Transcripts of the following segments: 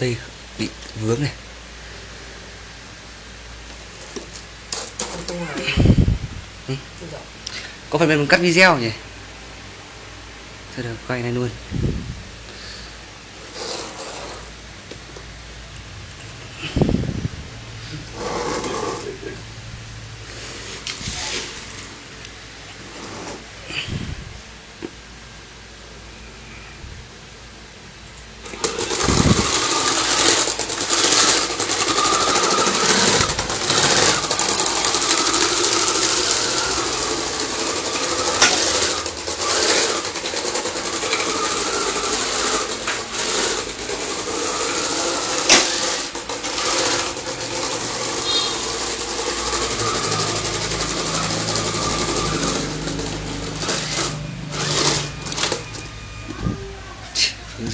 Đây bị vướng này. Ừ. Có phải mình cắt video nhỉ? Thôi được, quay này luôn.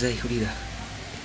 Dây không đi được.